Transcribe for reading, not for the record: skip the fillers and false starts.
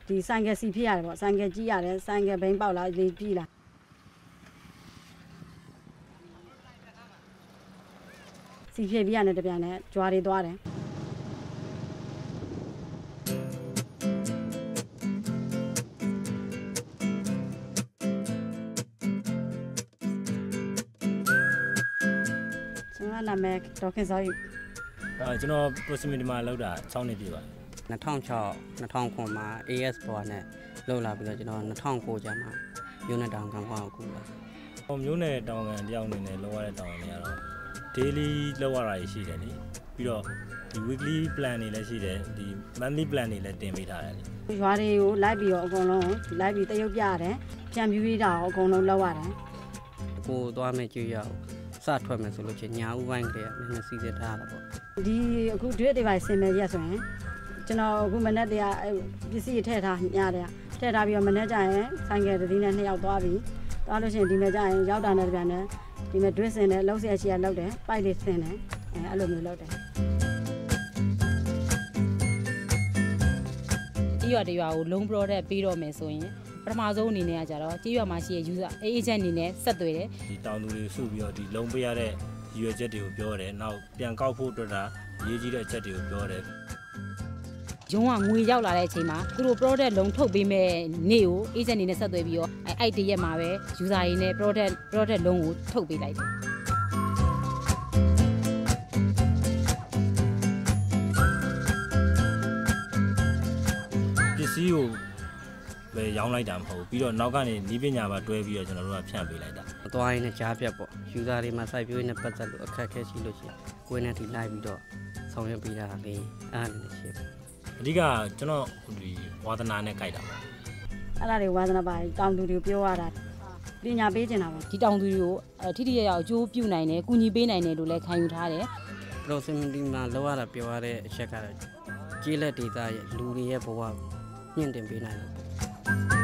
ဒီဆိုင်ကစီဖြစ်ရတယ်ပေါ့ဆိုင်ကကြီးရတယ်ဆိုင်ကဘိန်းပေါက်လာလေးပြီးလာစီဖြစ်ပြီးရတယ်တပြန်နဲ့ကြွားတွေသွားတယ်ကျွန်တော်နာမည်ဒေါခင်စောယူကျွန်တော် proximity မှာလောက်တာ6နှစ်ပြည့်ပါ2006-2009မှာ AS ပေါ်နဲ့လောက်လာပြီးတော့ကျွန်တော်2009ကျမှမြို့နယ်တောင်ကံကောက်ကူပါမြို့နယ်တောင်ကံတယောက်အနေနဲ့လောက်ရတဲ့တောင်တွေကတော့ daily လောက်ရတာရှိတယ်လေပြီးတော့ဒီ weekly plan တွေလည်းရှိတယ်ဒီ monthly plan တွေလည်းတင်ပေးထားတယ်လေရွာတွေကိုလိုက်ပြီးတော့အကုန်လုံးလိုက်ပြီးတရုပ်ပြရတယ်ဖြန့်ဖြူးပြီးတာအကုန်လုံးလောက်ရတယ်ကိုသွားမယ်ကြွရအောင်စထွက်မယ်ဆိုလို့ချင်းညာဦးပိုင်းကလေးကနည်းနည်းစီစစ်ထားတာပေါ့ဒီအခုတွေ့တွေပါဆင်မယ်ရက်ဆိုရင်ကျွန်တော်အခုမနေ့တည်းကပစ္စည်းထည့်ထားညတယ်ထည့်ထားပြီးတော့မနေ့ကျရင်ဆိုင်ကယ်တစ်ဒီးနဲ့2ယောက်သွားပြီးသွားလို့ရှိရင်ဒီနေ့ကျရင်ရောက်တာနဲ့ပြန်တယ်ဒီနေ့ dress နဲ့လှုပ်ဆက်ရှိရလောက်တယ်ပိုက်လေးဆင်းတယ်အဲ့လိုမျိုးလောက်တယ်ကြေးရွာတရွာကို loan product ပေးတော့မယ်ဆိုရင်ပထမဆုံးအနေနဲ့ကကြတော့ကြေးရွာမှာရှိတဲ့ user agent အနေနဲ့ဆက်သွယ်တယ်ဒီတောင်သူတွေစုပြီးတော့ဒီ loan ပေးရတဲ့ရည်ရွယ်ချက်တွေကိုပြောတယ်နောက်ပြန်ကောက်ဖို့အတွက်ဒါရေးကြီးတဲ့အချက်တွေကိုပြောတယ်ရုံးကငွေရောက်လာတဲ့အချိန်မှာသူတို့ product လုံးထုတ်ပေးမဲ့နေ့ကို agent အနေနဲ့ဆက်သွယ်ပြီးတော့အဲ့ဒီရက်မှာပဲ user တွေနဲ့ product လုံးကိုထုတ်ပေးလိုက်တယ်ပစ္စည်းကိုပဲရောင်းလိုက်တာမဟုတ်ပြီးတော့နောက်ကနေဤပညာပါတွဲပြီးတော့ကျွန်တော်တို့ကဖြန့်ပေးလိုက်တာအသွားရင်းနဲ့ကြားပြတ်ပေါ့ user တွေမှာ site ပြိုးနဲ့ပတ်သက်လို့အခက်အခဲရှိလို့ရှိရင်ကိုယ်နဲ့ဒီလိုက်ပြီးတော့ဆောင်ရွက်ပေးတာလေးအားနေရှိတယ်အဓိကကျွန်တော်ဒီဝါသနာနဲ့ကြိုက်တာပါအဲ့ဒါတွေဝါသနာပါတောင်သူတွေပြောရတာပညာပေးနေတာပါဒီတောင်သူတွေကိုထိထိရောက်အကျိုးပြုနိုင်တယ်ကူညီပေးနိုင်တယ်လို့လည်းခံယူထားတယ် proximity မှာလောက်ရတာပြောရတဲ့အချက်ကတော့ကျေးလက်ဒေသရဲ့လူတွေရဲ့ဘဝမြင့်တင်ပေးနိုင်လို့